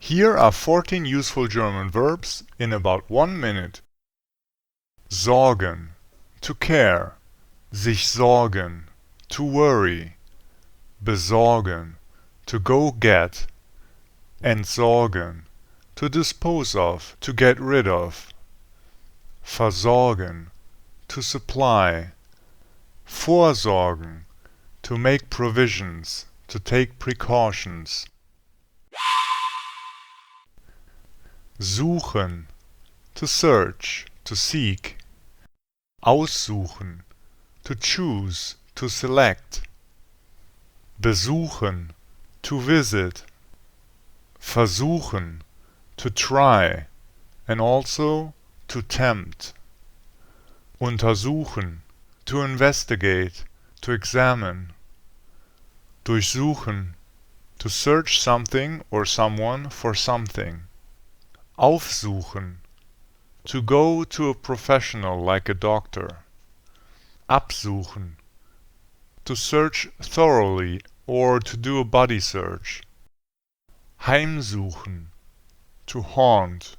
Here are 14 useful German verbs in about 1 minute. Sorgen, to care. Sich sorgen, to worry. Besorgen, to go get. Entsorgen, to dispose of, to get rid of. Versorgen, to supply. Vorsorgen, to make provisions, to take precautions. Suchen, to search, to seek. Aussuchen, to choose, to select. Besuchen, to visit. Versuchen, to try, and also to tempt. Untersuchen, to investigate, to examine. Durchsuchen, to search something or someone for something. Aufsuchen, to go to a professional like a doctor. Absuchen, to search thoroughly or to do a body search. Heimsuchen, to haunt.